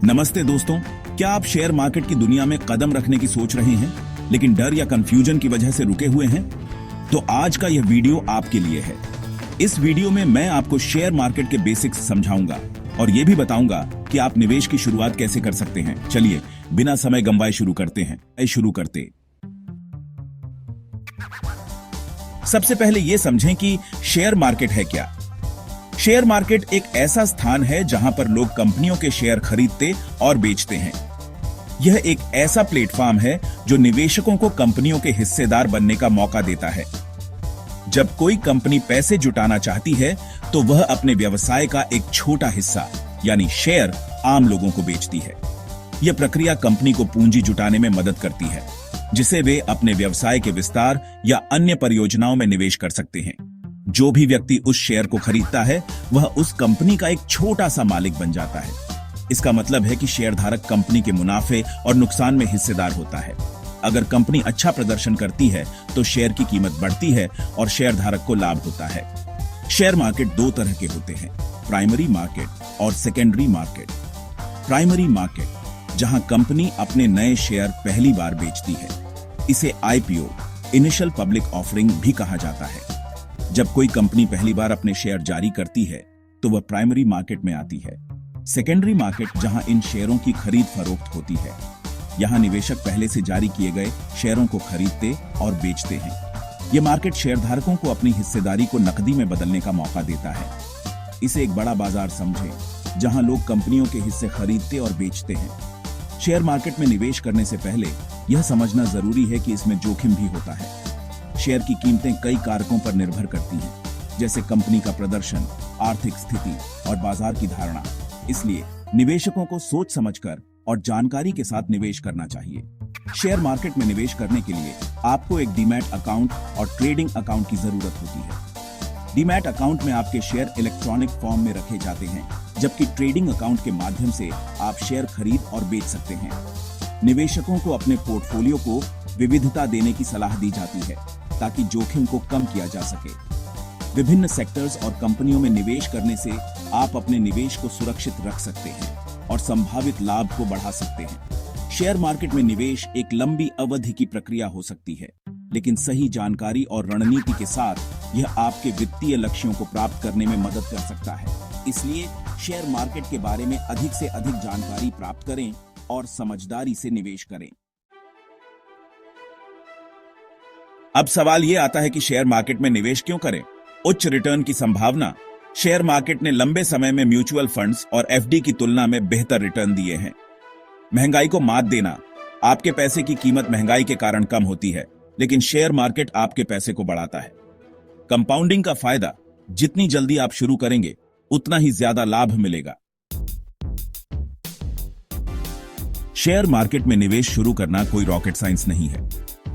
नमस्ते दोस्तों, क्या आप शेयर मार्केट की दुनिया में कदम रखने की सोच रहे हैं लेकिन डर या कंफ्यूजन की वजह से रुके हुए हैं? तो आज का यह वीडियो आपके लिए है। इस वीडियो में मैं आपको शेयर मार्केट के बेसिक्स समझाऊंगा और यह भी बताऊंगा कि आप निवेश की शुरुआत कैसे कर सकते हैं। चलिए बिना समय गंवाए शुरू करते। सबसे पहले यह समझें कि शेयर मार्केट है क्या। शेयर मार्केट एक ऐसा स्थान है जहां पर लोग कंपनियों के शेयर खरीदते और बेचते हैं। यह एक ऐसा प्लेटफॉर्म है जो निवेशकों को कंपनियों के हिस्सेदार बनने का मौका देता है। जब कोई कंपनी पैसे जुटाना चाहती है तो वह अपने व्यवसाय का एक छोटा हिस्सा यानी शेयर आम लोगों को बेचती है। यह प्रक्रिया कंपनी को पूंजी जुटाने में मदद करती है, जिसे वे अपने व्यवसाय के विस्तार या अन्य परियोजनाओं में निवेश कर सकते हैं। जो भी व्यक्ति उस शेयर को खरीदता है वह उस कंपनी का एक छोटा सा मालिक बन जाता है। इसका मतलब है कि शेयरधारक कंपनी के मुनाफे और नुकसान में हिस्सेदार होता है। अगर कंपनी अच्छा प्रदर्शन करती है तो शेयर की कीमत बढ़ती है और शेयरधारक को लाभ होता है। शेयर मार्केट दो तरह के होते हैं, प्राइमरी मार्केट और सेकेंडरी मार्केट। प्राइमरी मार्केट जहां कंपनी अपने नए शेयर पहली बार बेचती है, इसे आईपीओ इनिशियल पब्लिक ऑफरिंग भी कहा जाता है। जब कोई कंपनी पहली बार अपने शेयर जारी करती है तो वह प्राइमरी मार्केट में आती है। सेकेंडरी मार्केट जहां इन शेयरों की खरीद फरोख्त होती है। यहां निवेशक पहले से जारी किए गए शेयरों को खरीदते और बेचते हैं। यह मार्केट शेयरधारकों को अपनी हिस्सेदारी को नकदी में बदलने का मौका देता है। इसे एक बड़ा बाजार समझें जहां लोग कंपनियों के हिस्से खरीदते और बेचते हैं। शेयर मार्केट में निवेश करने से पहले यह समझना जरूरी है कि इसमें जोखिम भी होता है। शेयर की कीमतें कई कारकों पर निर्भर करती हैं, जैसे कंपनी का प्रदर्शन, आर्थिक स्थिति और बाजार की धारणा। इसलिए निवेशकों को सोच समझकर और जानकारी के साथ निवेश करना चाहिए। शेयर मार्केट में निवेश करने के लिए आपको एक डीमैट अकाउंट और ट्रेडिंग अकाउंट की जरूरत होती है। डीमैट अकाउंट में आपके शेयर इलेक्ट्रॉनिक फॉर्म में रखे जाते हैं, जबकि ट्रेडिंग अकाउंट के माध्यम से आप शेयर खरीद और बेच सकते हैं। निवेशकों को अपने पोर्टफोलियो को विविधता देने की सलाह दी जाती है ताकि जोखिम को कम किया जा सके। विभिन्न सेक्टर्स और कंपनियों में निवेश करने से आप अपने निवेश को सुरक्षित रख सकते हैं और संभावित लाभ को बढ़ा सकते हैं। शेयर मार्केट में निवेश एक लंबी अवधि की प्रक्रिया हो सकती है, लेकिन सही जानकारी और रणनीति के साथ यह आपके वित्तीय लक्ष्यों को प्राप्त करने में मदद कर सकता है। इसलिए शेयर मार्केट के बारे में अधिक से अधिक जानकारी प्राप्त करें और समझदारी से निवेश करें। अब सवाल यह आता है कि शेयर मार्केट में निवेश क्यों करें? उच्च रिटर्न की संभावना। शेयर मार्केट ने लंबे समय में म्यूचुअल फंड्स और एफडी की तुलना में बेहतर रिटर्न दिए हैं। महंगाई को मात देना। आपके पैसे की कीमत महंगाई के कारण कम होती है, लेकिन शेयर मार्केट आपके पैसे को बढ़ाता है। कंपाउंडिंग का फायदा। जितनी जल्दी आप शुरू करेंगे उतना ही ज्यादा लाभ मिलेगा। शेयर मार्केट में निवेश शुरू करना कोई रॉकेट साइंस नहीं है।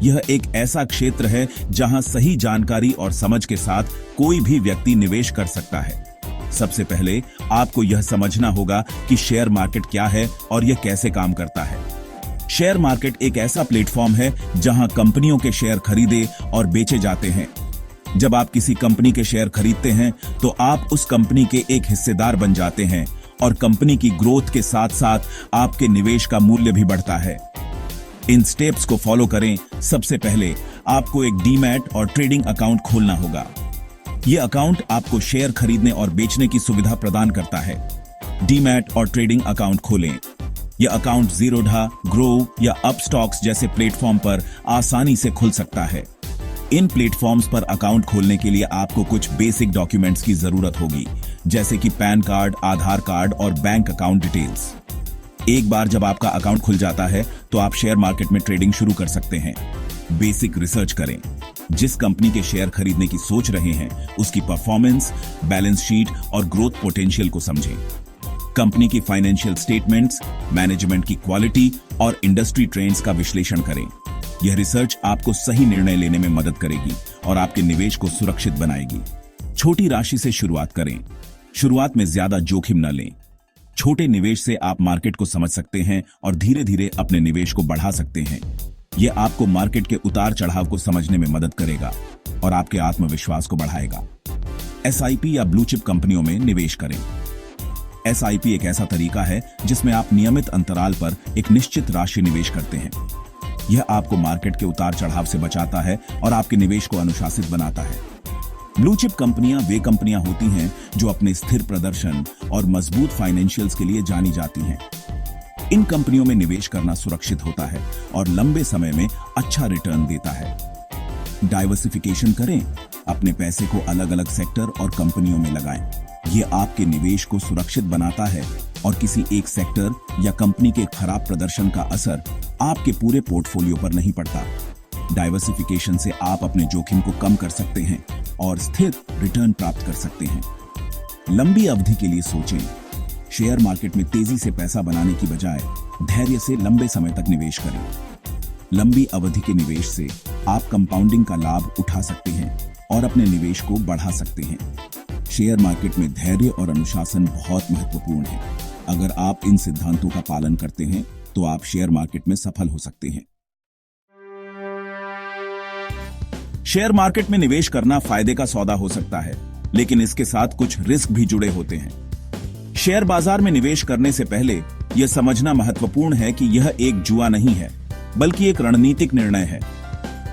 यह एक ऐसा क्षेत्र है जहां सही जानकारी और समझ के साथ कोई भी व्यक्ति निवेश कर सकता है। सबसे पहले आपको यह समझना होगा कि शेयर मार्केट क्या है और यह कैसे काम करता है। शेयर मार्केट एक ऐसा प्लेटफॉर्म है जहां कंपनियों के शेयर खरीदे और बेचे जाते हैं। जब आप किसी कंपनी के शेयर खरीदते हैं तो आप उस कंपनी के एक हिस्सेदार बन जाते हैं और कंपनी की ग्रोथ के साथ साथ आपके निवेश का मूल्य भी बढ़ता है। इन स्टेप्स को फॉलो करें। सबसे पहले आपको एक डीमैट और ट्रेडिंग अकाउंट खोलना होगा। यह अकाउंट आपको शेयर खरीदने और बेचने की सुविधा प्रदान करता है। डीमैट और ट्रेडिंग अकाउंट खोलें। यह अकाउंट जीरोधा, ग्रो या अपस्टॉक्स जैसे प्लेटफॉर्म पर आसानी से खुल सकता है। इन प्लेटफॉर्म्स पर अकाउंट खोलने के लिए आपको कुछ बेसिक डॉक्यूमेंट्स की जरूरत होगी, जैसे कि पैन कार्ड, आधार कार्ड और बैंक अकाउंट डिटेल्स। एक बार जब आपका अकाउंट खुल जाता है तो आप शेयर मार्केट में ट्रेडिंग शुरू कर सकते हैं। बेसिक रिसर्च करें। जिस कंपनी के शेयर खरीदने की सोच रहे हैं उसकी परफॉर्मेंस, बैलेंस शीट और ग्रोथ पोटेंशियल को समझें। कंपनी की फाइनेंशियल स्टेटमेंट्स, मैनेजमेंट की क्वालिटी और इंडस्ट्री ट्रेंड्स का विश्लेषण करें। यह रिसर्च आपको सही निर्णय लेने में मदद करेगी और आपके निवेश को सुरक्षित बनाएगी। छोटी राशि से शुरुआत करें। शुरुआत में ज्यादा जोखिम न लें। छोटे निवेश से आप मार्केट को समझ सकते हैं और धीरे धीरे अपने निवेश को बढ़ा सकते हैं। यह आपको मार्केट के उतार चढ़ाव को समझने में मदद करेगा और आपके आत्मविश्वास को बढ़ाएगा। एसआईपी या ब्लू चिप कंपनियों में निवेश करें। SIP एक ऐसा तरीका है जिसमें आप नियमित अंतराल पर एक निश्चित राशि निवेश करते हैं। यह आपको मार्केट के उतार चढ़ाव से बचाता है और आपके निवेश को अनुशासित बनाता है। ब्लू चिप कंपनियां वे कंपनियां होती हैं जो अपने स्थिर प्रदर्शन और मजबूत फाइनेंशियल्स के लिए जानी जाती हैं। इन कंपनियों में निवेश करना सुरक्षित होता है और लंबे समय में अच्छा रिटर्न देता है। डाइवर्सिफिकेशन करें, अपने पैसे को अलग अलग सेक्टर और कंपनियों में लगाएं। यह आपके निवेश को सुरक्षित बनाता है और किसी एक सेक्टर या कंपनी के खराब प्रदर्शन का असर आपके पूरे पोर्टफोलियो पर नहीं पड़ता। डाइवर्सिफिकेशन से आप अपने जोखिम को कम कर सकते हैं और स्थिर रिटर्न प्राप्त कर सकते हैं। लंबी अवधि के लिए सोचें। शेयर मार्केट में तेजी से पैसा बनाने की बजाय धैर्य से लंबे समय तक निवेश करें। लंबी अवधि के निवेश से आप कंपाउंडिंग का लाभ उठा सकते हैं और अपने निवेश को बढ़ा सकते हैं। शेयर मार्केट में धैर्य और अनुशासन बहुत महत्वपूर्ण है। अगर आप इन सिद्धांतों का पालन करते हैं तो आप शेयर मार्केट में सफल हो सकते हैं। शेयर मार्केट में निवेश करना फायदे का सौदा हो सकता है, लेकिन इसके साथ कुछ रिस्क भी जुड़े होते हैं। शेयर बाजार में निवेश करने से पहले यह समझना महत्वपूर्ण है कि यह एक जुआ नहीं है, बल्कि एक रणनीतिक निर्णय है।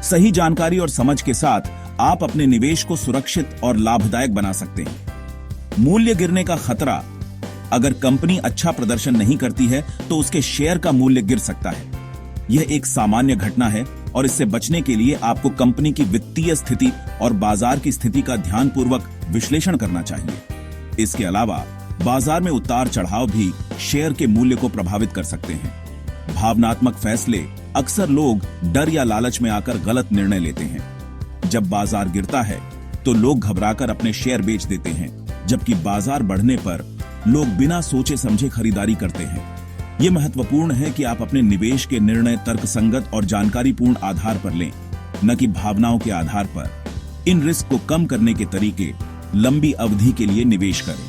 सही जानकारी और समझ के साथ आप अपने निवेश को सुरक्षित और लाभदायक बना सकते हैं। मूल्य गिरने का खतरा। अगर कंपनी अच्छा प्रदर्शन नहीं करती है तो उसके शेयर का मूल्य गिर सकता है। यह एक सामान्य घटना है और इससे बचने के लिए आपको कंपनी की वित्तीय स्थिति और बाजार की स्थिति का ध्यानपूर्वक विश्लेषण करना चाहिए। इसके अलावा बाजार में उतार चढ़ाव भी शेयर के मूल्य को प्रभावित कर सकते हैं। भावनात्मक फैसले। अक्सर लोग डर या लालच में आकर गलत निर्णय लेते हैं। जब बाजार गिरता है तो लोग घबराकर अपने शेयर बेच देते हैं, जबकि बाजार बढ़ने पर लोग बिना सोचे समझे खरीदारी करते हैं। यह महत्वपूर्ण है कि आप अपने निवेश के निर्णय तर्कसंगत और जानकारीपूर्ण आधार पर लें, न कि भावनाओं के आधार पर। इन रिस्क को कम करने के तरीके। लंबी अवधि के लिए निवेश करें।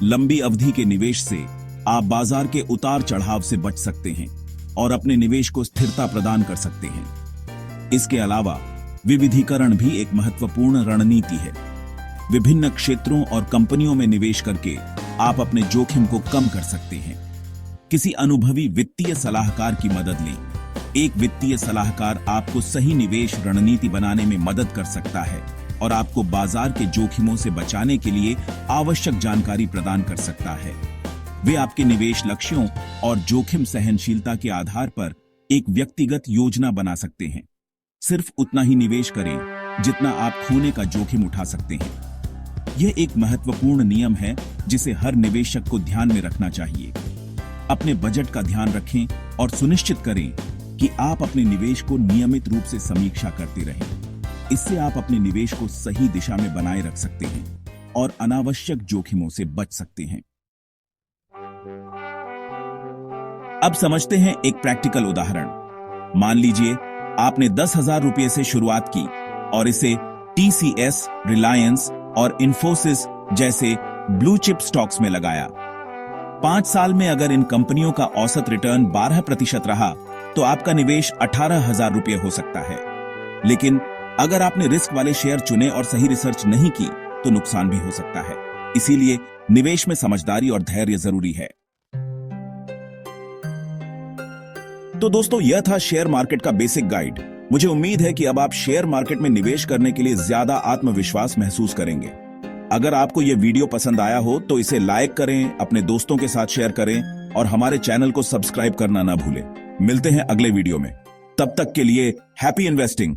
लंबी अवधि के निवेश से आप बाजार के उतार चढ़ाव से बच सकते हैं और अपने निवेश को स्थिरता प्रदान कर सकते हैं। इसके अलावा विविधीकरण भी एक महत्वपूर्ण रणनीति है। विभिन्न क्षेत्रों और कंपनियों में निवेश करके आप अपने जोखिम को कम कर सकते हैं। किसी अनुभवी वित्तीय सलाहकार की मदद लें। एक वित्तीय सलाहकार आपको सही निवेश रणनीति बनाने में मदद कर सकता है और आपको बाजार के जोखिमों से बचाने के लिए आवश्यक जानकारी प्रदान कर सकता है। वे आपके निवेश लक्ष्यों और जोखिम सहनशीलता के आधार पर एक व्यक्तिगत योजना बना सकते हैं। सिर्फ उतना ही निवेश करें जितना आप खोने का जोखिम उठा सकते हैं। यह एक महत्वपूर्ण नियम है जिसे हर निवेशक को ध्यान में रखना चाहिए। अपने बजट का ध्यान रखें और सुनिश्चित करें कि आप अपने निवेश को नियमित रूप से समीक्षा करते रहें। इससे आप अपने निवेश को सही दिशा में बनाए रख सकते हैं और अनावश्यक जोखिमों से बच सकते हैं। अब समझते हैं एक प्रैक्टिकल उदाहरण। मान लीजिए आपने 10,000 रुपये से शुरुआत की और इसे TCS, रिलायंस और इन्फोसिस जैसे ब्लू चिप स्टॉक्स में लगाया। 5 साल में अगर इन कंपनियों का औसत रिटर्न 12% रहा तो आपका निवेश 18,000 रुपये हो सकता है। लेकिन अगर आपने रिस्क वाले शेयर चुने और सही रिसर्च नहीं की तो नुकसान भी हो सकता है। इसीलिए निवेश में समझदारी और धैर्य जरूरी है। तो दोस्तों, यह था शेयर मार्केट का बेसिक गाइड। मुझे उम्मीद है कि अब आप शेयर मार्केट में निवेश करने के लिए ज्यादा आत्मविश्वास महसूस करेंगे। अगर आपको यह वीडियो पसंद आया हो तो इसे लाइक करें, अपने दोस्तों के साथ शेयर करें और हमारे चैनल को सब्सक्राइब करना ना भूलें। मिलते हैं अगले वीडियो में। तब तक के लिए हैप्पी इन्वेस्टिंग।